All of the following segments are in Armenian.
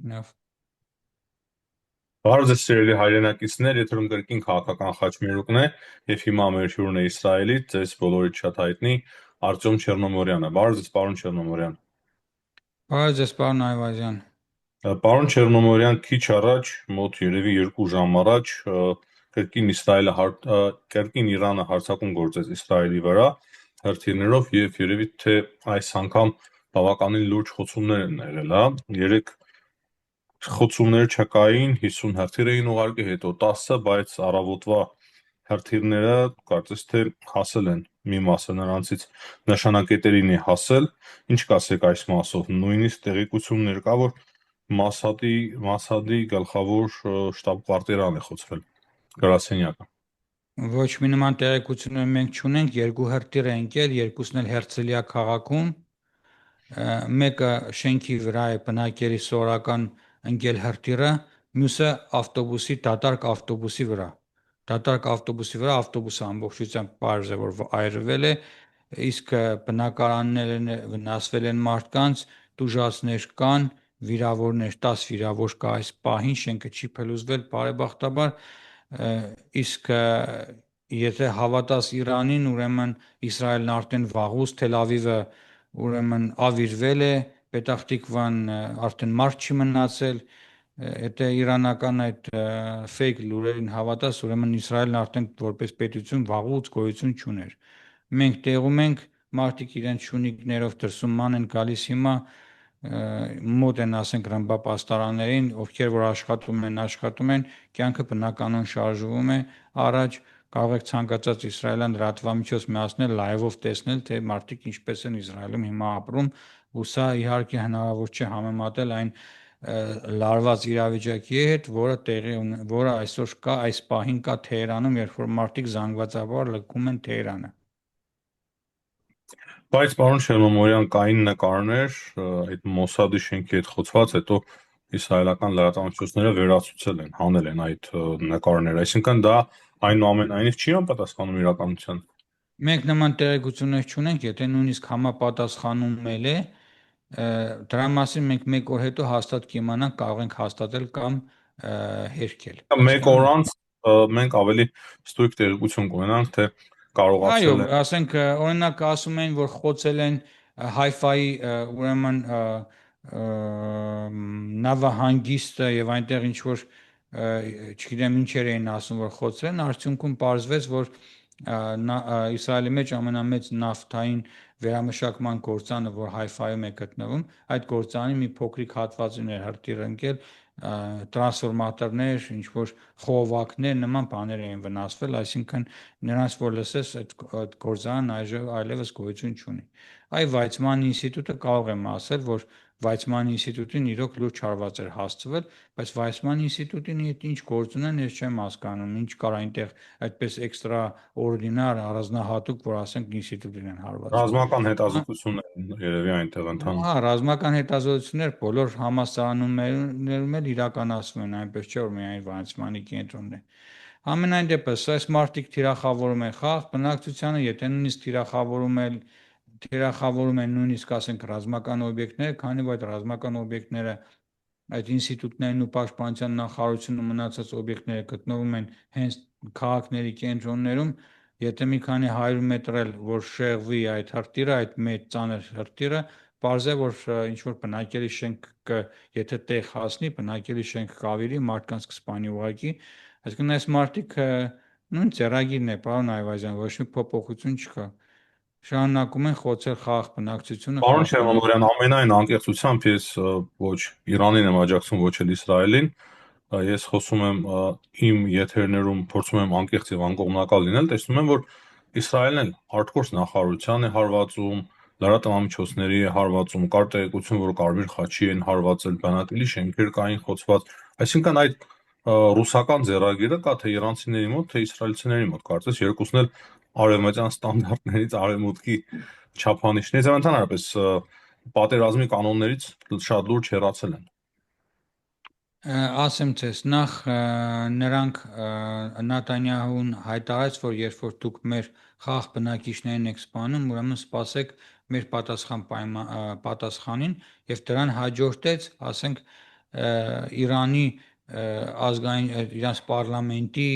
Նավ։ Բարև ձեզ սիրելի հայրենակիցներ, եթերում կրկին քաղաքական խաչմերուկն է եւ հիմա մեր հյուրն է Իսրայելից, ձեզ բոլորիդ շատ հայտնի Արտյոմ Չեռնոմորյանը։ Բարև ձեզ, պարոն Չեռնոմորյան։ Բարև ձեզ, պարոն Այվազյան։ Պարոն Չեռնոմորյան, քիչ առաջ, մոտ երևի 2 ժամ առաջ, կրկին Իրանը հարձակում գործեց Իսրայելի վրա հրթիռներով եւ երևի թե այս անգամ բավականին լուրջ խոցումներ են եղել, հա։ Երեք խոցումներ չկային, 50 հրթիռ էին ուղարկի, հետո 10, բայց առավոտվա հրթիռները կարծես թե հասել են մի մասը նրանցից նշանակետերին է հասել։ Ինչ կասեք այս մասով։ Նույնիսկ տեղեկություններ կա, որ Մասադի գլխավոր շտաբ-կվարտիրան է խոցվել, գրասենյակը։ Ոչ մի նման տեղեկություններ մենք չունենք, երկու հրթիռ են եկել, երկուսն էլ Հերցլիա քաղաքում, մեկը շենքի վրա է բնակելի սովորական ընկել հրթիռը, մյուսը ավտոբուսի, դատարկ ավտոբուսի վրա։ Դատարկ ավտոբուսի վրա ավտոբուսը ամբողջությամբ պարզ է, որ այրվել է, իսկ բնակարանները վնասվել են մարդկանց, տուժածներ կան, վիրավորներ, 10 վիրավոր կա այս պահին, շենքը չի փլուզվել բարեբախտաբար, իսկ եթե հավատաս Իրանին, ուրեմն Իսրայելն արդեն վաղուց Թել Ավիվը ուրեմն ավիրվել է, Պետախտիկվան արդեն մարդ չի մնացել, եթե իրանական այդ fake լուրերին հավատաս, ուրեմն Իսրայելն արդեն որպես պետություն վաղուց գոյություն չուներ։ Մենք տեղում ենք, մարդիկ իրենց շունիկներով դրսումման են գալիս հիմա, մոտ են ասենք ռմբապաստարաններին, ովքեր որ աշխատում են, կյանքը բնականon շարժվում է առաջ, կարող եք ցանկացած իսրայելյան լրատվամիջոց միացնել, լայվով տեսնել, թե մարդիկ ինչպես են Իսրայելում հիմա ապրում, ու սա իհարկե հնարավոր չէ համեմատել այն լարված իրավիճակի հետ, որը այսօր կա, այս պահին կա Թեհրանում, երբ որ մարդիկ զանգվածաբար լքում են Թեհրանը։ Բայց պարոն Չեռնոմորյան, կային նկարներ այդ Մոսադի շենքի հետ խոցված, հետո իսրայելական լրատվամիջոցները վերացուցել են, հանել են այդ նկարները։ Այսինքն դա այնուամենայնիվ չի անպատասխանում իրականության։ Մենք նման տեղեկություններ չունենք, եթե նույնիսկ համապատասխանում է, դրա մասին մենք մեկ օր հետո հաստատ կիմանանք, կարող ենք հաստատել կամ հերքել։ Մեկ Հասկանու՞մ օր եք։ անց մենք ավելի ստույգ տեղեկություն կունենանք, թե Այո, կարողացել են ասենք օրինակ ասում են, որ խոցել են Հայֆայի ուրեմն նավահանգիստը եւ այնտեղ ինչ որ չգիտեմ ինչեր էին ասում, որ խոցել են, արդյունքում պարզվեց, որ Իսրայելի մեջ ամենամեծ նավթային վերամշակման գործանը, որ Հայֆայում է գտնվում, այդ գործանի մի փոքրիկ հատվածին էր հրթիռ ընկել, տրանսֆորմատորներ, ինչ որ խողովակներ, նման բաներ էին վնասվել, այսինքն նրանց որ լսես այդ գործարան այլևս գոյություն չունի։ Այ Վայցման ինստիտուտը կարող եմ ասել, որ Վայցման ինստիտուտին իրոք լուրջ հարված էր հասցվել, բայց Վայցման ինստիտուտին հետ ինչ գործ ունեն, ես չեմ հասկանում, ինչ կար այնտեղ այդպես էքստրա օրդինար, առանձնահատուկ, որ ասենք ինստիտուտին են հարվածում։ ռազմական հետազոտություններ են երևի այնտեղ ընթանում։ Հա, ռազմական հետազոտություններ բոլոր համալսարաններում էլ իրականացվում են, այնպես չէ որ միայն Վայցմանի կենտրոնն է։ Համենայն դեպս, այս մարտիկ թիրախավորում են խաղ, բնակչությանը, եթե նույնիսկ թիրախավորում են նույնիսկ ասենք ռազմական օբյեկտները, քանի որ այդ ռազմական օբյեկտները այդ ինստիտուտներն ու պաշտպանության նախարարությունում մնացած օբյեկտները գտնվում են հենց քաղաքների կենտրոններում, եթե մի քանի 100 մետր էլ որ շեղվի այդ հրթիռը, այդ մեծ ծանր հրթիռը, պարզ է, որ ինչ որ բնակելի շենք եթե տեղ հասնի, բնակելի շենք կավիրի, մարդկանց կսպանի ուղակի, այսինքն այս մարտիկ նույն ծերագիրն է, պարոն Այվազյան, ոչ մի փոփոխություն չկա։ Շարունակում են խոցել խաղաղ բնակչությունը, Պարոն խաղաղ բնակչություն։ Չերնոմորյան, ամենայն անկեղծությամբ ես ոչ Իրանին եմ աջակցում, ոչ էլ Իսրայելին։ Ես խոսում եմ իմ եթերներում, փորձում եմ անկեղծ եւ անկողմնակալ լինել, տեսնում եմ, որ Իսրայելն էլ hardcore նախարարության է հարվածում, լրատվամիջոցների է հարվածում, կար տեղեկություն, որ Կարմիր խաչի են հարվածել, բանակելի շենքեր կային խոցված։ Այսինքն այդ ռուսական ձեռագիրը կա թե իրանցիների մոտ, թե իսրայելցիների մոտ, կարծես երկուսն էլ արևմտյան ստանդարտներից արևմուտքի չափանիշներից եւ ընդհանրապես պատերազմի կանոններից շատ լուրջ հեռացել են։ Ասեմ ձեզ, նախ նրանք Նատանյահուն հայտարարեց, որ երբ որ դուք մեր խաղ բնակիչներին եք սպանում, ուրեմն սպասեք մեր պատասխանին եւ դրան հաջորդեց, ասենք, Իրանի ազգային իրանց պարլամենտի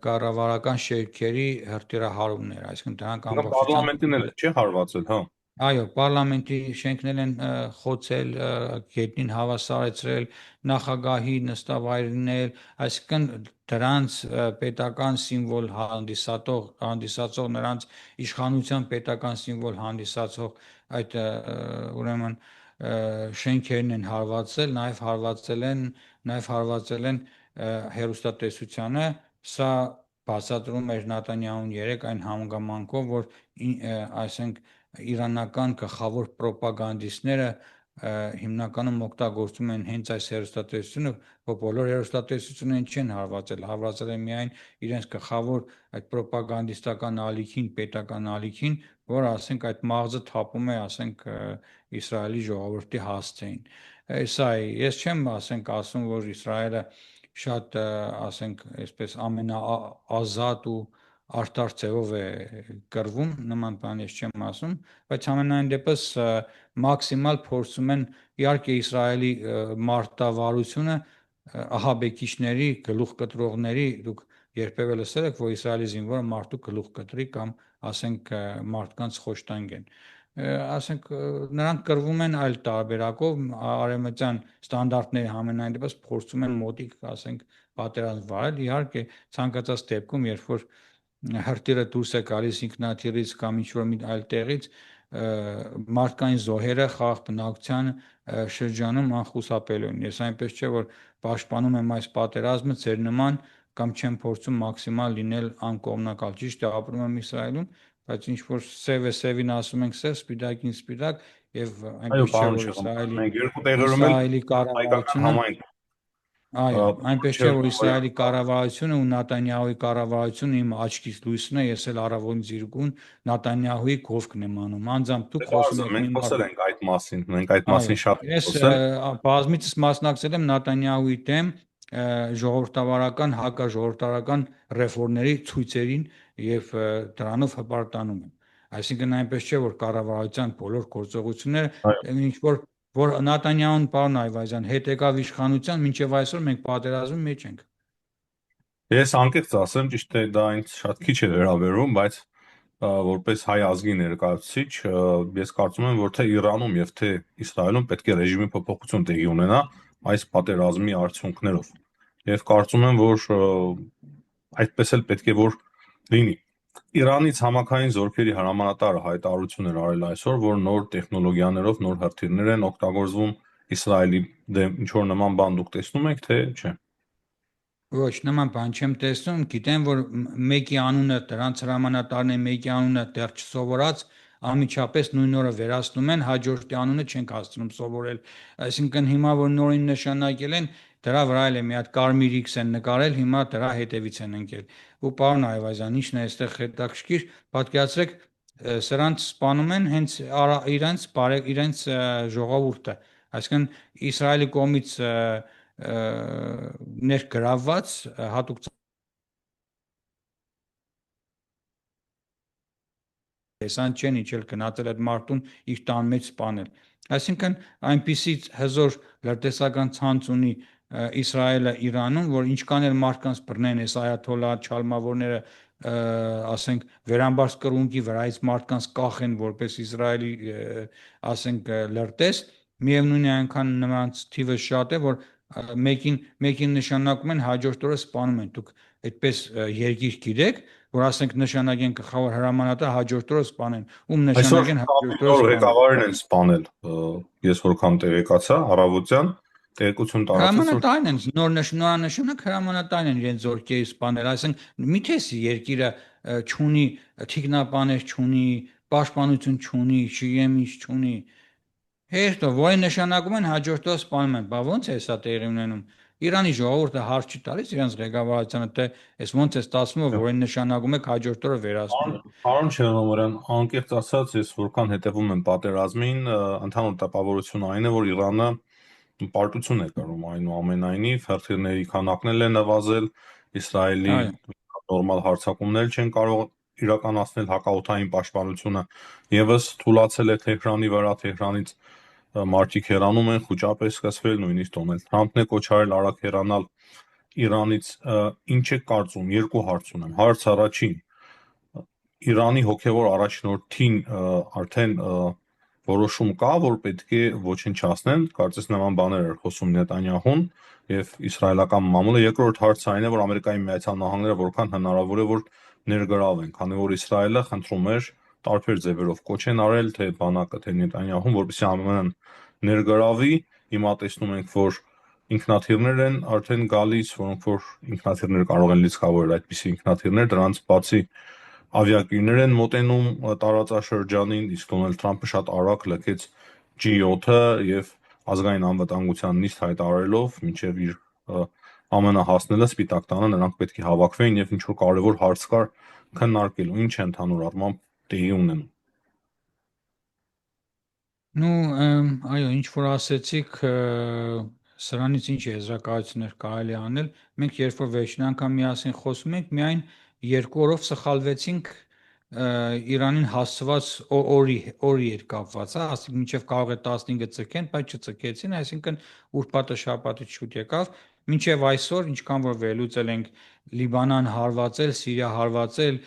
կառավարական շերքերի հրթիռահարումն էր, այսինքն դրանք Ինքը ամբողջությամբ պարլամենտին էլ չի հարվածել, հա։ Այո, պարլամենտի շենքներ են խոցել, գետնին հավասարեցրել, նախագահի նստավայրներ, այսինքն դրանց պետական սիմվոլ հանդիսացող նրանց իշխանության պետական սիմվոլ հանդիսացող այդ ուրեմն շենքերն են հարվածել, նաև հարվածել են հերոստատեսությանը, սա բացատրում էր Նատանյահուն երեք այն հանգամանքով, որ այսինքն իրանական գլխավոր պրոպագանդիստները հիմնականում օգտագործում են հենց այս հերոստատեսությունը, որ բոլոր հերոստատեսություններին չեն հարվածել են միայն իրենց գլխավոր այդ պրոպագանդիստական ալիքին, պետական ալիքին, որ ասենք այդ մաղձը թափում է, ասենք Իսրայելի ժողովրդի հասցեին։ Սա է, ես չեմ ասում, որ Իսրայելը շատ ասենք այսպես ամենաազատ ու արդար ձևով է կրվում, նման բան ես չեմ ասում, բայց ամենայն դեպս մաքսիմալ փորձում են, իհարկե Իսրայելի մարտավարությունը ահաբեկիչների, գլուխ կտրողների, դուք երբևէ լսել եք, որ Իսրայելի զինվորը մարդու գլուխ կտրի կամ ասենք մարդկանց խոշտանգեն։ Ասենք նրանք կրվում են այլ տարբերակով, արևմտյան ստանդարտների համենայն դեպս փորձում են մոտիկ, ասենք, պատերազմ վարել, իհարկե ցանկացած դեպքում, երբ որ հրթիռը դուրս է գալիս ինքնաթիռից կամ ինչ-որ մի այլ տեղից, մարդկային զոհերը խաղաղ բնակության շրջանում անխուսափելու են։ Ես այնպես չէ, որ պաշտպանում եմ այս պատերազմը ձեր նման կամ չեմ փորձում մաքսիմալ լինել անկողմնակալ։ Ճիշտ է, ապրում եմ Իսրայելում, բայց ինչ որ սև է սևին ասում ենք սև, սպիտակին սպիտակ, եւ Այո, այնպես չէ, պարոն որ Շեղան, մենք երկու տեղերում էլ Իսրայելի հայկական կառավարությունը համայնք Այո, այնպես չէ, որ Իսրայելի Չերնովոյի կառավարությունը ու Նատանյահուի կառավարությունը իմ աչքից լույսն է, ես էլ առավոտին զիրգուն Նատանյահուի կողքն եմ անում։ Անձամբ դուք խոսում եք մի մենք խոսել մարդ։ ենք այդ մասին, մենք այդ Այո, մասին շատ ենք ես խոսել։ բազմիցս մասնակցել եմ Նատանյահուի դեմ ժողովրդավարական, հակաժողովրդավարական ռեֆորմների ցույցերին եւ դրանով հպարտանում եմ։ Այսինքն այնպես չէ, որ կառավարության բոլոր Այո, գործողությունները ինչ որ Նատանյահուն, պարոն Այվազյան, հետ եկավ իշխանության, մինչև այսօր մենք պատերազմի մեջ ենք։ ես անկեղծ ասեմ, ճիշտ է, դա ինձ շատ քիչ է վերաբերում, բայց որպես հայ ազգի ներկայացուցիչ, ես կարծում եմ, որ թե Իրանում եւ թե Իսրայելում պետք է ռեժիմի փոփոխություն տեղի ունենա այս պատերազմի արդյունքներով։ Եվ կարծում եմ, որ այդպես էլ պետք է որ լինի։ Իրանից համակային զորքերի հրամանատարը հայտարարություն էր արել այսօր, որ նոր տեխնոլոգիաներով նոր հրթիռներ են օգտագործվում Իսրայելի դեմ, ինչ որ նման բան դուք տեսնում եք, թե չէ։ Ոչ, նման բան չեմ տեսնում, գիտեմ, որ մեկի անունը, դրանց հրամանատարն է մեկի անունը դեռ չսովորած, անմիջապես նույն օրը վերացնում են, հաջորդի անունը չենք հասցնում սովորել։ Այսինքն հիմա որ նորին նշանակել են, դրա վրա էլ է մի հատ կարմիր X են նկարել, հիմա դրա հետևից են ընկել։ Ու պարոն Այվազյան, ինչն է այստեղ հետաքրքիր, պատկերացրեք, սրանց սպանում են հենց իրենց ժողովուրդը։ Այսինքն Իսրայելի կողմից ներգրավված հատուկ տեսան չեն իջել գնացել այդ մարդուն իր տան մեջ սպանել։ Այսինքն այնպիսի հզոր լրտեսական ցանց ունի Իսրայելը Իրանում, որ ինչքան էլ մարդկանց բռնեն այս այաթոլլա չալմավորները, ասենք վերամբարձ կռունկի վրայից մարդկանց կախեն որպես Իսրայելի ասենք լրտես, միևնույն է այնքան նրանց թիվը շատ է, որ մեկին նշանակում են հաջորդ օրը սպանում են։ Դուք այդպես երկիր գիտեք, որ ասենք նշանակեն գլխավոր հրամանատար հաջորդ օրը սպանեն, ում Այսօր նշանակեն հաջորդ օրը նոր սպանեն։ ղեկավարին են սպանել, ես որքան տեղեկացա, առավոտյան տեղեկություն տարածեց, որ Հրամանատարն են նորանշանակ հրամանատարն են իրենց զորքերի սպանել, այսինքն միթես երկիրը չունի թիկնապաներ, չունի պաշտպանություն, չունի, չգիտեմ ինչ չունի։ Հերթով, որի նշանակում են հաջորդ օրը սպանում են։ Բա ո՞նց է սա տեղի ունենում։ Իրանի ժողովուրդը հարց չի տալիս իրենց ղեկավարությանը, թե այս ո՞նց է ստացվում, որ որին նշանակում եք հաջորդ օրը վերացնում եք։ Պարոն Չերնոմորյան, անկեղծ ասած, ես որքան հետևում եմ պատերազմին, ընդհանուր տպավորությունն այն է, որ Իրանը պարտություն է կրում այնուամենայնիվ, հրթիռների քանակն էլ է նվազել, Իսրայելի Այո, նորմալ հարձակումներ չեն կարող իրականացնել հակաօդային պաշտպանությունը, եւս թուլացել է Թեհրանի վրա, Թեհրանից մարդիկ հեռանում են, խոճապ է սկսվել, նույնիսկ Դոնալդ Թրամփն է կոչարել արագ հեռանալ Իրանից։ Ինչ է կարծում, երկու հարց ունեմ։ Հարց առաջին, Իրանի հոգևոր առաջնորդին արդեն որոշում կա, որ պետք է ոչնչացնեն, կարծես նման բաներ էր խոսում Նետանյահուն եւ իսրայելական մամուլը։ Երկրորդ հարցը այն է, որ Ամերիկայի Միացյալ Նահանգները որքան հնարավոր է որ ներգրավեն, քանի որ Իսրայելը խնդրում էր տարբեր ձևերով կոչ են արել թե բանակը, թե Նետանյահուն, որպեսզի ԱՄՆ-ն ներգրավի։ Հիմա տեսնում ենք, որ ինքնաթիռներ են արդեն գալիս, որոնք որ ինքնաթիռներ կարող են լիցքավորել այդպիսի ինքնաթիռներ, դրանց բացի ավիակիրներ են մոտենում տարածաշրջանին, իսկ Դոնալդ Թրամփը շատ արագ լքեց G7-ը եւ ազգային անվտանգության նիստ հայտարարելով մինչեւ իր ԱՄՆ հասնելը Սպիտակ տանը նրանք պետք է հավաքվեին եւ ինչ որ կարեւոր հարց կար քննարկելու, ինչ է ընդհանուր առմամբ տեղի ունենում։ Այո, ինչ որ ասեցիք, սրանից ինչ եզրակացություններ կարելի անել։ Մենք երբ որ վերջին անգամ միասին խոսում ենք, միայն 2 օրով սխալվեցինք Իրանին հասցված օրի էր կապված, հա, ասենք մինչև կարող է 15-ը ծկեն, բայց չծկեցին, այսինքն ուրբաթը շաբաթը շուտ եկավ, մինչև այսօր, ինչքան որ վերլուծել ենք Լիբանան հարվածել, Սիրիա հարվածել,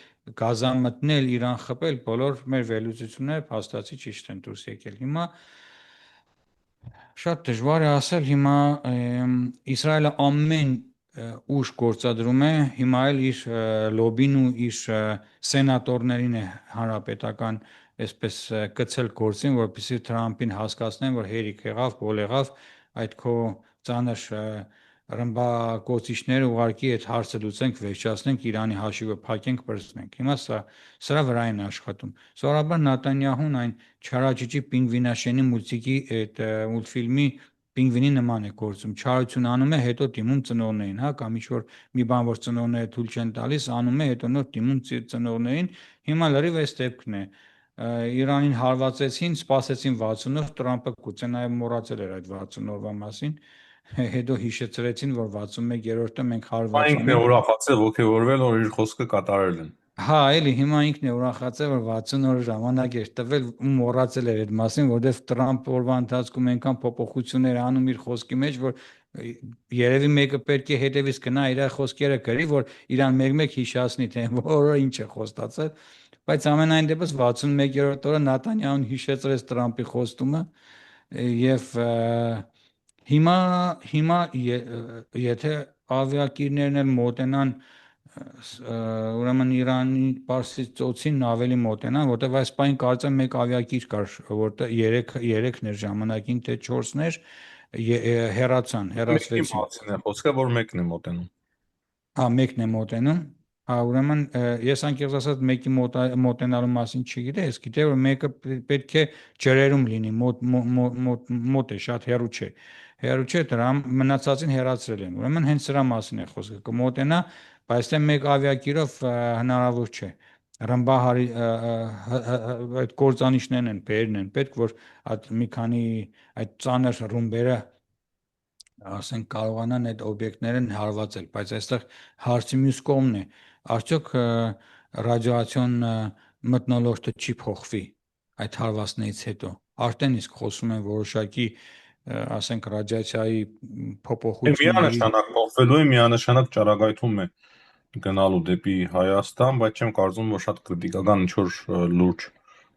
Գազա մտնել, Իրան խփել, բոլոր մեր վերլուծությունները փաստացի ճիշտ են դուրս եկել։ Հիմա շատ դժվար է ասել, հիմա Իսրայելը ամեն ուժ գործադրում է, հիմա էլ իր լոբին ու իր սենատորներին է հանրապետական այսպես կցել գործին, որպեսզի Թրամփին հասկացնեն, որ հերիք եղավ, բոլ եղավ, այդ քո ծանր ռմբակոծիչները ուղարկի այդ հարցը լուծենք, վերջացնենք, Իրանի հաշիվը փակենք, բրծենք։ Հիմա սրա վրա են աշխատում։ Սովորաբար Նետանյահուն այն Չարաճճի Պինգվինաշենի մուլտիկի այդ մուլտֆիլմի Պինգվինի նման է գործում։ Չարություն անում է, հետո դիմում ծնողներին, հա, կամ ինչ որ մի բան որ ծնողները թույլ չեն տալիս, անում է, հետո նոր դիմում ծնողներին։ Հիմա լրիվ այս դեպքն է։ Իրանին հարվածեցին, սպասեցին 60 օր, Տրամփը գուցե նաև մոռացել էր այդ 60 օրվա մասին, հետո հիշեցրեցին, որ 61-րդը մենք հարվածում Ինքն է ենք։ ուրախացել, ոգևորվել, որ իր խոսքը կատարել են։ Հա, էլի հիմա ինքն է ուրախացել, որ 60 օր ժամանակ էր տվել ու մոռացել էր այդ մասին, որովհետև Տրամփ օրվա ընթացքում այնքան փոփոխություններ անում իր խոսքի մեջ, որ երևի մեկը պետք է հետևից գնա իր խոսքերը գրի, որ իրան մեկ-մեկ հիշացնի, թե որը ինչ է խոստացել, բայց ամենայն դեպս 61-րդ օրը Նատանյահուն հիշեցրեց Տրամփի խոստումը եւ հիմա եթե ավիակիրներն էլ մոտենան ուրեմն Իրանի Պարսից ծոցին ավելի մոտենան, որտեղ այս պայն կարծեմ մեկ ավիակիր կար, որտեղ 3-ն էր ժամանակին, թե 4-ն էր, Մեկի հեռացվեցին։ մասին է խոսքը, որ մեկն է մոտենում։ Հա, մեկն է մոտենում։ Հա, ուրեմն ես անկեղծ ասած մեկի մոտենալու մասին չգիտեի, գիտեի որ մեկը պետք է ջրերում լինի, մոտ է, շատ հեռու չէ։ Հեռու չէ, դրա մնացածին հեռացրել են։ Ուրեմն հենց սրա մասին է խոսքը, կմոտենա, բայց թե մեկ ավիակիրով հնարավոր չէ։ Ռմբահարի այդ կործանիչներն են, բերն են, պետք որ մի քանի այդ ծանր ռումբերը ասենք կարողանան այդ օբյեկտներն հարվածել, բայց այստեղ հարցի մյուս կողմն է, արդյոք ռադիոացիոն մթնոլորտը չի փոխվի այդ հարվածներից հետո։ Արդեն իսկ խոսում են որոշակի ասենք ռադիացիայի փոփոխությունների։ Միանշանակ փոխվելու է, միանշանակ ճառագայթում է գնալու դեպի Հայաստան, բայց չեմ կարծում, որ շատ քրիտիկական ինչ որ լուրջ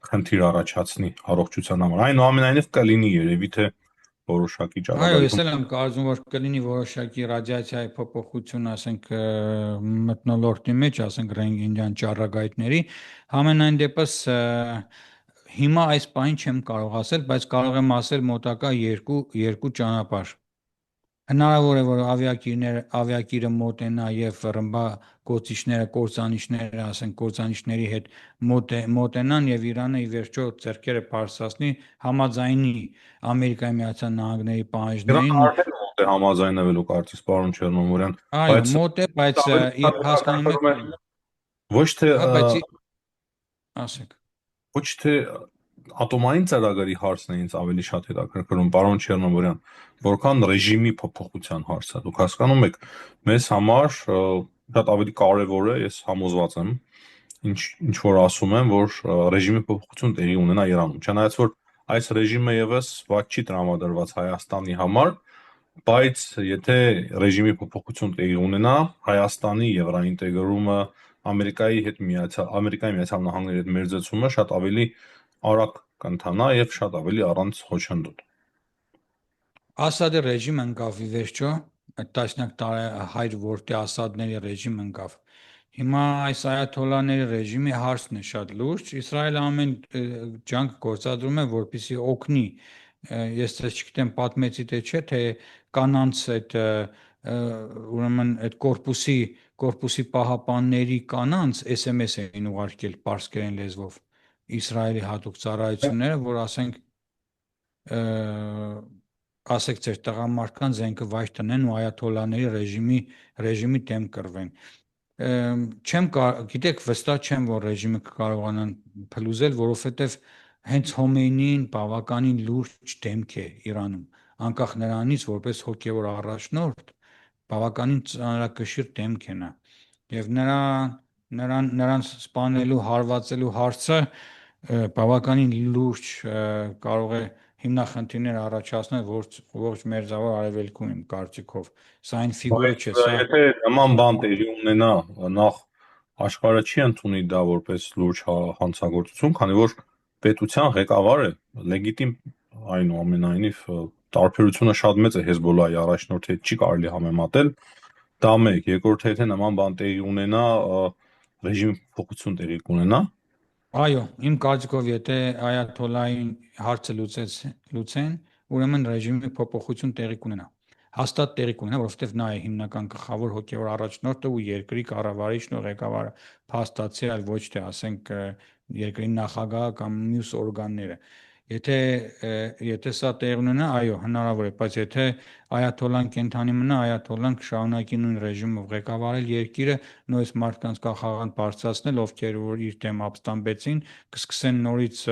խնդիր առաջացնի առողջության համար։ Այնուամենայնիվ կլինի երևի թե որոշակի Այո, ես ճառագայթում։ էլ եմ կարծում, որ կլինի որոշակի ռադիացիայի փոփոխություն, ասենք մթնոլորտի մեջ, ասենք ռենտգենյան ճառագայթների, համենայն դեպս հիմա այս բանը չեմ կարող ասել, բայց կարող եմ ասել մոտակա երկու ճանապարհ։ Հնարավոր է, որ ավիակիրը մոտենա եւ ռմբակոծիչները, կործանիչները, ասենք կործանիչների հետ մոտենան եւ Իրանը ի վերջո ձեռքերը բարձրացնի, համաձայնի Ամերիկայի Միացյալ Նահանգների Իրանը պահանջներին ու արդեն մոտ է համաձայնվելու կարծես պարոն Չերնոմորյան, այո, բայց մոտ է, բայց հասկանում եք, ոչ թե հա, բայց ասեք։ ոչ թե ատոմային ծրագրի հարցն է ինձ ավելի շատ հետաքրքրում, պարոն Չերնոմորյան, որքան ռեժիմի փոփոխության հարցը։ Դուք հասկանում եք, մեզ համար շատ ավելի կարևոր է, ես համոզված եմ, ինչ որ ասում եմ, որ ռեժիմի փոփոխություն տեղի ունենա Իրանում։ Չնայած որ այս ռեժիմը եւս ված չի տրամադրված Հայաստանի համար, բայց եթե ռեժիմի փոփոխություն տեղի ունենա, Հայաստանի եվրոինտեգրումը, Ամերիկայի Միացյալ Նահանգների հետ մերձեցումը շատ ավելի արագ կընթանա եւ շատ ավելի առանց խոչընդոտ։ Ասադի ռեժիմ ընկավ ի վերջո, այդ տասնյակ տարի հայր որտե Ասադների ռեժիմ ընկավ։ Հիմա այս այաթոլաների ռեժիմի հարցն է շատ լուրջ։ Իսրայելը ամեն ջանք գործադրում է, որպեսզի օգնի։ Ես ցես չգիտեմ պատմեցի թե չէ, թե կանանց այդ ուրեմն այդ կորպուսի պահապանների կանանց SMS էին ուղարկել պարսկերեն լեզվով Իսրայելի հատուկ ծառայությունները, որ ասեք ձեր տղամարդկան զենքը վայր տնեն ու այաթոլաների ռեժիմի դեմ կռվեն։ Գիտեք, վստահ չեմ, որ ռեժիմը կկարողանան փլուզել, որովհետև հենց Հոմեյնին բավականին լուրջ դեմք է Իրանում, անկախ նրանից, որպես հոգևոր առաջնորդ, բավականին ծանրակշիռ դեմք է նա։ Եվ նրանց սպանելու, հարվածելու հարցը բավականին լուրջ կարող է հիմնախնդիրներ առաջացնել ողջ մերձավոր արևելքում իմ կարծիքով։ Սա այն ֆիգուրը չէ, սա Եթե նման բան տեղի ունենա, նախ աշխարհը չի ընդունի դա որպես լուրջ հանցագործություն, քանի որ պետության ղեկավարը լեգիտիմ այնուամենայնիվ տարբերությունը շատ մեծ է Հեզբոլլահի առաջնորդի հետ չի կարելի համեմատել։ Դա մեկ, երկրորդը եթե նման բան տեղի ունենա, ռեժիմի փոփոխություն տեղի կունենա։ Այո, իմ կարծիքով, եթե այաթոլլահի հարցը լուծեն, ուրեմն ռեժիմի փոփոխություն տեղի կունենա։ Հաստատ տեղի կունենա, որովհետև նա է հիմնական գլխավոր հոգևոր առաջնորդը ու երկրի կառավարիչն ու ղեկավարը, փաստացի, այլ ոչ թե ասենք երկրի նախագահը կամ մյուս օրգանները։ Եթե սա տեղի ունենա, այո, հնարավոր է, բայց եթե այաթոլլան կենթանի մնա, այաթոլլան կշարունակի նույն ռեժիմով ղեկավարել երկիրը, նույնիսկ մարդկանց կախաղան բարձրացնել, ովքեր որ իր դեմ ապստամբեցին, կսկսեն նորից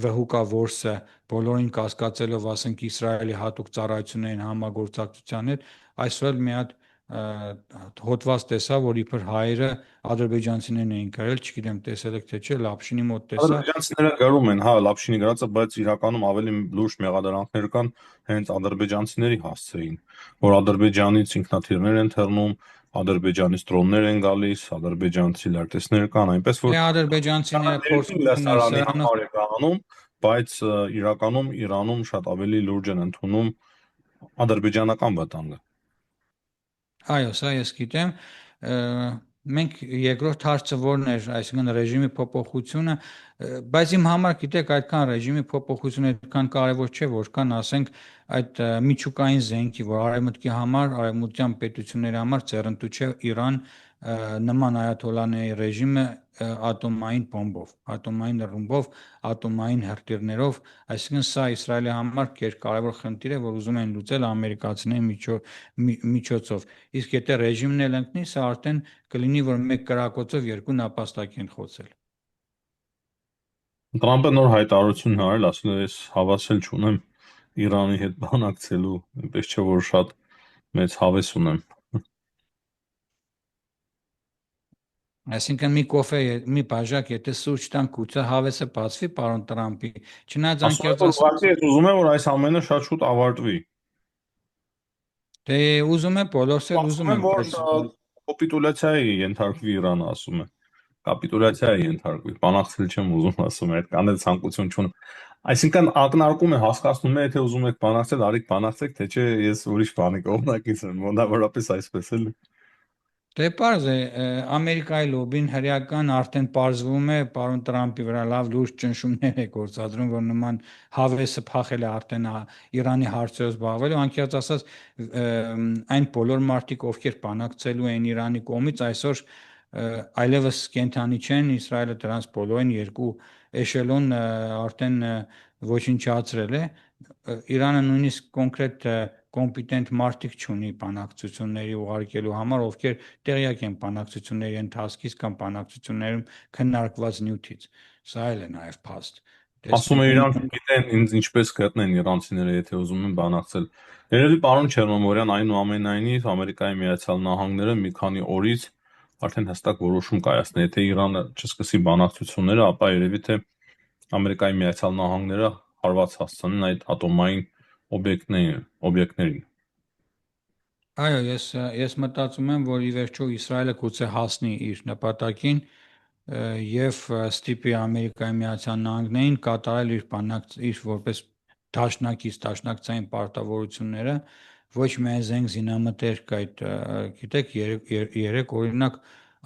վհուկա որսը բոլորին կասկածելով, ասենք Իսրայելի հատուկ ծառայություններին համագործակցության հետ, այսօր էլ մի հատ հոդված տեսա, որ իբր հայերը ադրբեջանցիներն էին գրել, չգիտեմ տեսել եք թե չէ, Լապշինի մոտ տեսա։ Ադրբեջանցիները գրում են, հա, Լապշինի գրածը, բայց իրականում ավելի լուրջ մեղադրանքներ կան հենց ադրբեջանցիների հասցեին, որ Ադրբեջանից ինքնաթիռներ են թռնում, Ադրբեջանից դրոններ են գալիս, ադրբեջանցի լրտեսներ կան, այնպես որ Ադրբեջանցիները փորձում են լեսարանի սրանով համար է կանում, բայց իրականում Իրանում շատ ավելի լուրջ են ընդունում ադրբեջանական վտանգը։ Այո, սա ես գիտեմ։ Մենք երկրորդ հարցը որն էր, այսինքն ռեժիմի փոփոխությունը, բայց իմ համար գիտեք, այդքան ռեժիմի փոփոխությունը այդքան կարևոր չէ, որքան ասենք այդ միջուկային զենքի, որ արևմուտքի համար, արևմուտյան պետությունների համար ծեռնտու չէ Իրան նման այաթոլլաների ռեժիմը ատոմային բոմբով, ատոմային ռումբով, ատոմային հրթիռներով, այսինքն սա Իսրայելի համար կարևոր խնդիր է, որ ուզում են լուծել ամերիկացիների միջոցով։ Իսկ եթե ռեժիմն էլ ընկնի, սա արդեն կլինի, որ մեկ կրակոցով երկու նապաստակ են խոցել։ Տրամպը նոր հայտարարություն արել, ասել է, ես հավասել չունեմ Իրանի հետ բանակցելու, այնպես չէ որ շատ մեծ հավես ունեմ։ Այսինքն մի բաժակ, եթե սուրճ տան կուծա հավեսը բացվի, պարոն Տրամպի, չնայած Ասում եմ, անկեղծ որ ասած, ուղղակի ես ուզում եմ, որ այս ամենը շատ շուտ ավարտվի։ դե ուզում է, բոլորս էլ Ասում ուզում եմ, ենք, որ բայց կապիտուլյացիայի ենթարկվի Իրանը, ասում է։ Կապիտուլյացիայի ենթարկվի, բանակցել չեմ ուզում, ասում է, այդ կան էլ ցանկություն չունեմ։ Այսինքն ակնարկում է, հասկացնում է, եթե ուզում եք բանակցել, արիք բանակցեք, թե չէ ես ուրիշ բանի կողմնակից եմ, մոտավորապես այսպես էլ։ դե պարզ է, Ամերիկայի լոբին հրեական արդեն պարզվում է, պարոն Տրամպի վրա լավ լուրջ ճնշումներ է գործադրում, որ նման հավեսը փախել է արդեն Իրանի հարցերով զբաղվելու, անկեղծ ասած, այն բոլոր մարդիկ, ովքեր բանակցելու են Իրանի կողմից, այսօր այլևս կենթանի չեն, Իսրայելը դրանց բոլորին երկու էշելոն արդեն ոչնչացրել է։ Իրանը նույնիսկ կոնկրետ կոմպետենտ մարդիկ չունի բանակցությունների ուղարկելու համար, ովքեր տեղյակ են բանակցությունների ընթացքից կամ բանակցություններում քննարկված նյութից։ Սա էլ է նաև փաստ։ Ասում է Տեսնենք իրանք գիտեն ինձ ինչպես գտնեն իրանցիները, եթե ուզում են բանակցել։ Երևի պարոն Չերնոմորյան, այնուամենայնիվ Ամերիկայի Միացյալ Նահանգները մի քանի օրից արդեն հստակ որոշում կայացնի, եթե Իրանը չսկսի բանակցությունները, ապա երևի թե Ամերիկայի Միացյալ Նահանգները հարված հասցնեն այդ ատոմային օբյեկտներին։ Այո, ես մտածում եմ, որ ի վերջո Իսրայելը գուցե հասնի իր նպատակին եւ ստիպի Ամերիկայի Միացյալ Նահանգներին կատարել իր որպես դաշնակցային պարտավորությունները, ոչ միայն զենք զինամթերք այդ, գիտեք, երեք օրինակ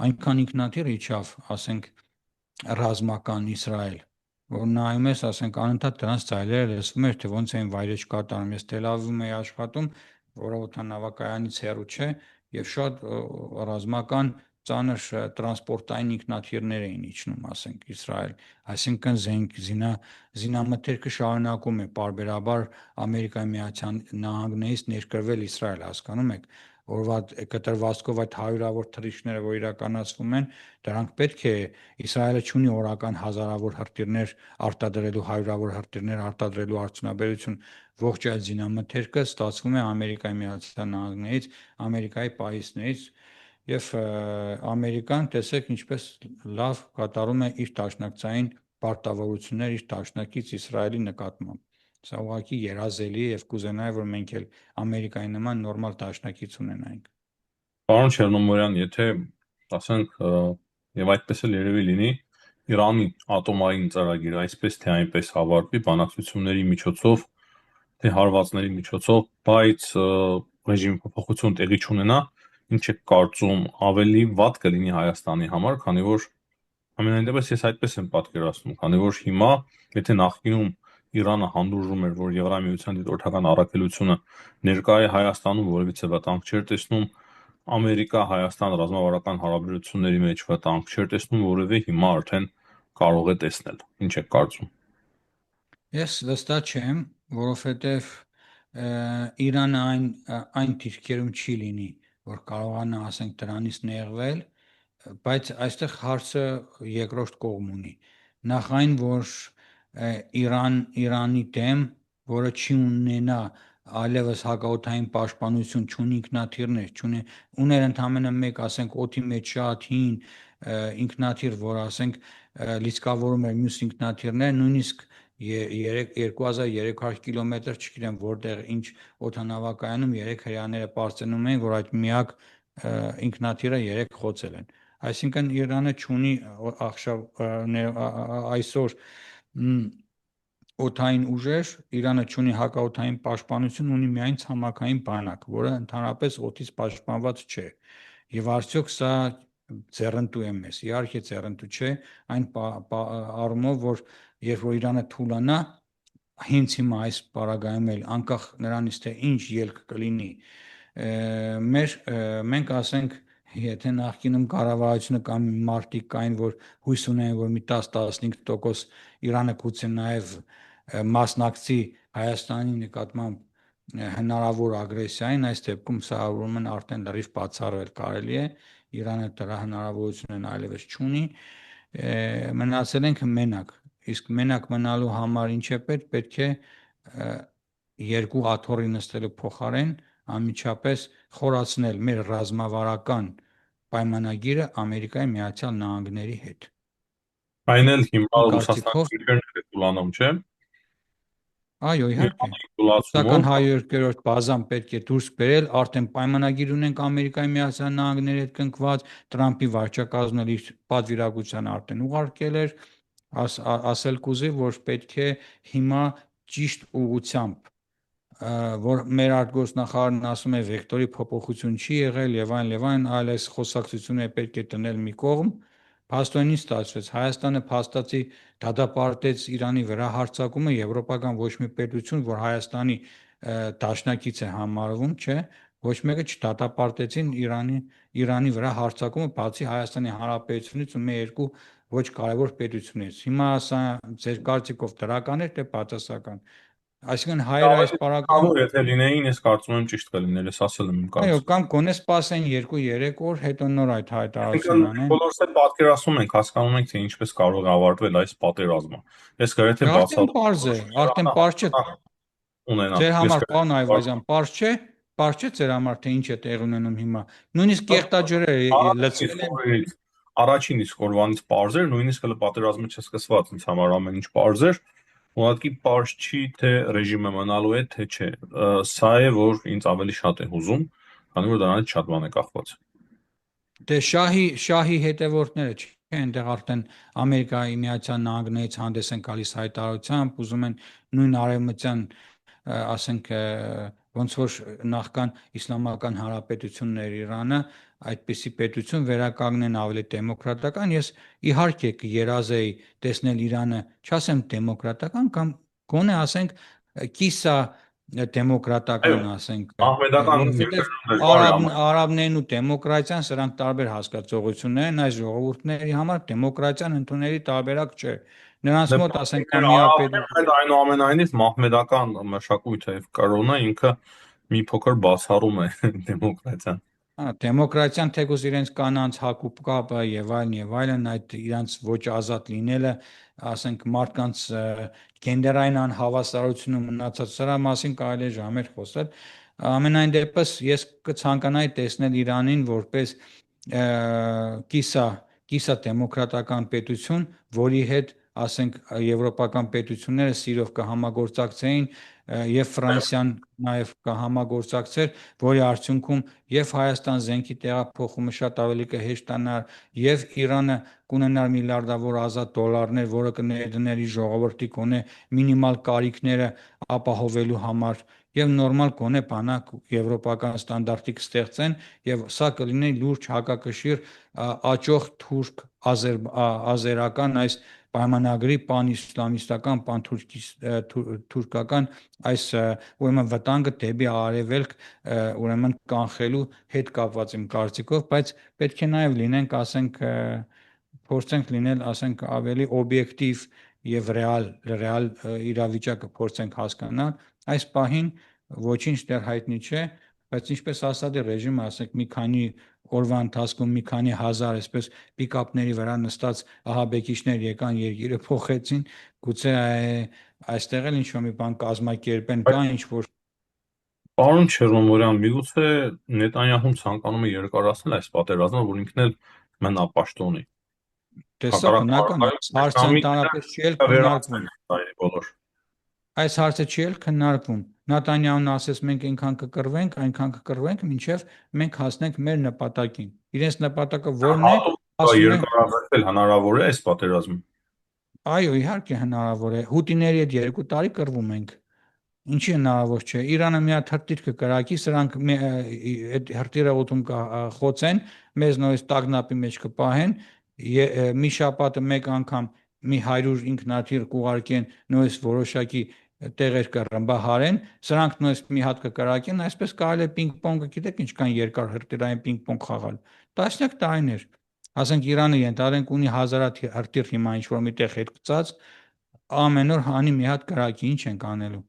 այնքան ինքնաթիռ իջավ, ասենք, ռազմական Իսրայել, որ նայում ես, ասենք, անընդհատ դրանց ծայլերը լսվում էր, թե ոնց էին վայրեջ կատարում։ Ես Թել Ավիվում էի աշխատում, որը օդանավակայանից հեռու չէ, եւ շատ ռազմական ծանր տրանսպորտային ինքնաթիռներ էին իջնում, ասենք, Իսրայել, այսինքն զինամթերքը շարունակում է պարբերաբար Ամերիկայի Միացյալ Նահանգներից ներկրվել Իսրայել, հասկանում եք, օրվա կտրվածքով այդ հարյուրավոր թռիչքները, որ իրականացվում են, դրանք պետք է Իսրայելը չունի օրական հազարավոր հրթիռներ արտադրելու, հարյուրավոր հրթիռներ արտադրելու արդյունաբերություն, ողջ այդ զինամթերքը ստացվում է Ամերիկայի Միացյալ Նահանգներից, Ամերիկայի պահիստներից եւ Ամերիկան, տեսեք, ինչպես լավ կատարում է իր դաշնակցային պարտավորությունները իր դաշնակից Իսրայելի նկատմամբ։ Սա ուղղակի երազելի է եւ կուզենայի, որ մենք էլ Ամերիկայի նման նորմալ դաշնակից ունենայինք։ Պարոն Չեռնոմորյան, եթե ասենք եւ այդպես էլ երևի լինի, Իրանի ատոմային ծրագիրը այսպես թե այնպես հավարտվի բանակցությունների միջոցով, թե հարվածների միջոցով, բայց ռեժիմի փոփոխություն տեղի չունենա, ինչ է կարծում ավելի վատ կլինի Հայաստանի համար, քանի որ ամենայն դեպս ես այդպես եմ պատկերացնում, քանի որ հիմա, եթե նախկինում Իրանը հանդուրժում էր, որ Եվրամիության դիտորդական առաքելությունը ներկա է Հայաստանում, որևիցե վտանգ չէր տեսնում, Ամերիկա-Հայաստան ռազմավարական հարաբերությունների մեջ վտանգ չէր տեսնում, որևէ հիմա արդեն կարող է տեսնել։ Ինչ եք կարծում։ Ես վստահ չեմ, որովհետև Իրանը այն դիրքերում չի լինի, որ կարողանա, ասենք, դրանից նեղվել, բայց այստեղ հարցը երկրորդ կողմ ունի։ Նախ այն, որ Իրանի դեմ, որը չի ունենա այլևս հակաօդային պաշտպանություն, չունի ինքնաթիռներ, ուներ ընդամենը մեկ, ասենք, օդի մեջ շատ հին ինքնաթիռ, որ, ասենք, լիցքավորում էր մյուս ինքնաթիռները, նույնիսկ 2300 կիլոմետր, չգիտեմ որտեղ ինչ օդանավակայանում 3 հրեաները պարծենում էին, որ այդ միակ ինքնաթիռը 3 խոցել են։ Այսինքն Իրանը չունի այսօր օդային ուժեր, Իրանը չունի հակաօդային պաշտպանություն, ունի միայն ցամաքային բանակ, որը ընդհանրապես օդից պաշտպանված չէ։ Եվ արդյոք սա ձեռնտու է մեզ։ Իհարկե ձեռնտու չէ, այն առումով, որ երբ որ Իրանը թուլանա, հենց հիմա այս պարագայում էլ անկախ նրանից թե ինչ ելք կլինի, մենք ասենք, եթե նախկինում կառավարությունը կամ մարդիկ կային, որ հույս ունեն, որ մի 10-15% Իրանը գուցե նաև մասնակցի Հայաստանի նկատմամբ հնարավոր ագրեսիային, այս դեպքում սա ուրեմն արդեն լրիվ բացառվել կարելի է, Իրանը դրա հնարավորությունն այլևս չունի, մնացել ենք մենակ, իսկ մենակ մնալու համար ինչ է պետք է երկու աթոռի նստելու փոխարեն անմիջապես խորացնել մեր ռազմավարական պայմանագիրը Ամերիկայի Միացյալ Նահանգների հետ։ Այն էլ հիմա Իմ Ռուսաստանի կարծիքով, երկրներ թուլանում, չէ՞։ այո, իհարկե, Թուլացումով ռուսական 100-րդ բազան պետք է դուրս բերել, արդեն պայմանագիր ունենք Ամերիկայի Միացյալ Նահանգների հետ կնքված, Տրամփի վարչակազմն էլ իր պատվիրակության արդեն ուղարկել էր, ասել կուզի, որ պետք է հիմա ճիշտ ուղղությամբ, որ մեր արտգործնախարարն ասում է վեկտորի փոփոխություն չի եղել եւ այլն, այլ այս խոսակցությունները պետք է դնել մի կողմ, փաստորեն ստացվեց, Հայաստանը փաստացի դատապարտեց Իրանի վրա հարձակումը, եվրոպական ոչ մի պետություն, որ Հայաստանի դաշնակից է համարվում, չէ, ոչ մեկը չդատապարտեցին Իրանի վրա հարձակումը, բացի Հայաստանի Հանրապետությունից ու մեր երկու ոչ կարևոր պետություններից։ Հիմա սա ձեր կարծիքով դրական է թե բացասական։ Այսինքն հայերը այս պարագայում, Կարող եթե լինեին, ես կարծում եմ ճիշտ կլիներ, ես ասել եմ իմ այո, կարծիքը։ կամ գոնե սպասեն 2-3 օր, հետո նոր այդ հայտարարությունն Այսինքն անեն։ բոլորս էլ պատկերացնում ենք, հասկանում ենք, թե ինչպես կարող է ավարտվել այս պատերազմը։ Ես գրեթե Արդեն բացառում պարզ է, արդեն պարզ չէ, ունենա։ ձեր Ես համար, պարոն Այվազյան, պարզ չէ ձեր համար, թե ինչ է տեղի ունենում հիմա։ Նույնիսկ կեղտաջրերը լցվել են։ առաջին իսկ օրվանից պարզ էր, նույնիսկ հələ պատերազմը չսկսված ինձ համար ամեն ինչ պարզ էր, Ուղղակի պարզ չի, թե ռեժիմը մնալու է, թե չէ։ Սա է, որ ինձ ավելի շատ է հուզում, քանի որ դրանից շատ բան է կախված։ Դե շահի հետևորդները չէ, այնտեղ արդեն Ամերիկայի Միացյալ Նահանգներից հանդես են գալիս հայտարարությամբ, ուզում են նույն արևմտյան, ասենք, ոնց որ նախքան իսլամական հանրապետություններ Իրանը, այդպիսի պետություն վերականգնեն ավելի դեմոկրատական։ Ես իհարկե կերազեի տեսնել Իրանը, չասեմ դեմոկրատական կամ գոնե ասենք կիսա դեմոկրատական, ասենք, Մահմեդական որովհետև երկրներ կար արաբներն ու դեմոկրատիան սրանք տարբեր հասկացողություններ են, այս ժողովուրդների համար դեմոկրատիան ընդունելի տարբերակ չէ։ Նրանց մոտ, ասենք, կա միապետություն։ Այդ այնուամենայնիվ մահմեդական մշակույթը եւ կրոնը ինքը մի փոքր բացառում է դեմոկրատիան։ Դեմոկրատիան թեկուզ իրենց կանանց հակուբ կապը եւ այլն, այդ իրենց ոչ ազատ լինելը, ասենք, մարդկանց գենդերային անհավասարությունը մնացած, սրա մասին կարելի է ժամեր խոսել։ Ամենայն դեպս ես կցանկանայի տեսնել Իրանին որպես կիսա դեմոկրատական պետություն, որի հետ, ասենք, եվրոպական պետությունները սիրով կհամագործակցեին եւ Ֆրանսիան նաեւ կհամագործակցեր, որի արդյունքում եւ Հայաստան զենքի տեղափոխումը շատ ավելի կհեշտանար, եւ Իրանը կունենար միլիարդավոր ազատ դոլարներ, որը կներդներ իր ժողովրդի գոնե մինիմալ կարիքները ապահովելու համար, եւ նորմալ գոնե բանակ եվրոպական ստանդարտի կստեղծեն, եւ սա կլինի լուրջ հակակշիռ աճող թուրք-ազերական այս պայմանագրի պանիսլամիստական, պանթուրքական այս ուրեմն վտանգը դեպի արևելք ուրեմն կանխելու հետ կապված իմ կարծիքով, բայց պետք է նաև լինենք, ասենք, փորձենք լինել, ասենք, ավելի օբյեկտիվ եւ ռեալ իրավիճակը փորձենք հասկանալ։ Այս պահին ոչինչ դեռ հայտնի չէ, բայց ինչպես Ասադի ռեժիմը, ասենք, մի քանի օրվա ընթացքում մի քանի հազար այսպես պիկապների վրա նստած ահաբեկիչներ եկան, երկիրը փոխեցին, գուցե այստեղ էլ ինչ-որ մի բան կազմակերպեն, կա ինչ-որ։ Պարոն Չերնոմորյան, միգուցե Նետանյահուն ցանկանում է երկարացնել այս պատերազմը, որ ինքն էլ մնա պաշտոնի։ Տեսա, բնական է, հարցը ընդհանրապես չի էլ քննարկվում։ Այս հարցը չի էլ քննարկվում։ Նետանյահուն ասես մենք այնքան կկռվենք, մինչև մենք հասնենք մեր նպատակին։ Իրենց նպատակը ո՞րն է, ասում են։ Երկարացնել հնարավոր է այս պատերազմը։ Այո, իհարկե հնարավոր է։ Հուտիների հետ 2 տարի կռվում ենք։ Ինչի հնարավոր չէ։ Իրանը մի հատ հրտիր կկրակի, սրանք այդ հրտիրը ուտում կխոցեն, մեզ նորից տագնապի մեջ կպահեն, մի շաբաթը մեկ անգամ մի 100 ինքնաթիռ կուղարկեն, նորից որոշակի տեղեր կռմբահարեն, սրանք նույնիսկ մի հատ կկրակեն, այսպես կարելի է պինգ-պոնգը, գիտեք ինչքան երկար հրթիռային պինգ-պոնգ խաղալ։ Տասնյակ տարիներ։ Ասենք Իրանը ենթադրենք ունի 1000 հրթիռ հիմա ինչ-որ միտեղ հետ գծած, ամեն օր հանի մի հատ կրակի, ինչ ենք անելու։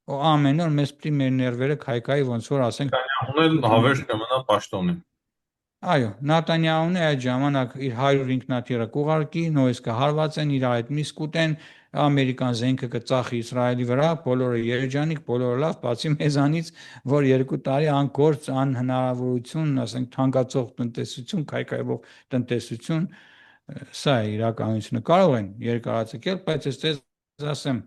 Ու ամեն օր մեզ պիտի մեր ներվերը քայքայի, ոնց որ ասենք Նետանյահուն հավերժ կմնա պաշտոնին։ Այո, Նետանյահուն է այդ ժամանակ իր 100 ինքնաթիռը կուղարկի, նույնիսկ կհարվածեն, իր այդ միս կուտեն, ամերիկան զենքը կծախի Իսրայելի վրա, բոլորը երջանիկ, բոլորը լավ, բացի մեզանից, որ 2 տարի անկորձ, անհնարավորություն, ասենք, թանկացող տնտեսություն, քայքայվող տնտեսություն, սա է իրականությունը։ Կարող են երկարացնել, բայց ես ասեմ,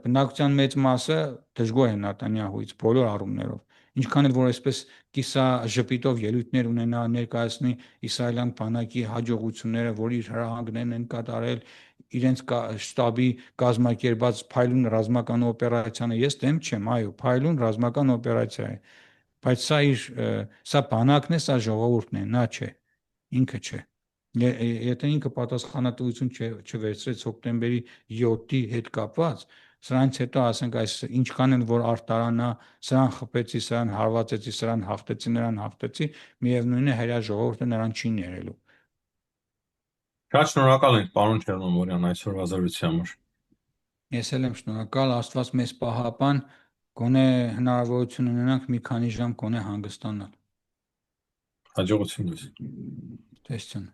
բնակության մեծ մասը դժգոհ է Նետանյահուից բոլոր առումներով։ Ինչքան էլ որ այսպես կիսա ժպիտով ելույթներ ունենա, ներկայացնի իսրայելյան բանակի հաջողությունները, որ իր հրահանգներն են կատարել, իրենց շտաբի կազմակերպած փայլուն ռազմական օպերացիանը, ես դեմ չեմ, այո, փայլուն ռազմական օպերացիա է, բայց սա բանակն է, սա ժողովուրդն է, նա չէ, ինքը չէ։ Եթե ինքը պատասխանատվություն չվերցրեց հոկտեմբերի 7-ի հետ կապված, սրանից հետո, ասենք, այս ինչքան էլ որ արտարանա, սրան խփեցի, սրան հարվածեցի, սրան հաղթեցի, նրան հաղթեցի, միևնույն է հայրա ժողովուրդը նրան չի ներելու։ Շատ շնորհակալ ենք, պարոն Չերնոմորյան, այսօրվա զրույցի համար։ Ես էլ եմ շնորհակալ, Աստված մեզ պահապան, գոնե հնարավորություն ունենանք մի քանի ժամ գոնե հանգստանալ։ Հաջողություն։ Տեսություն։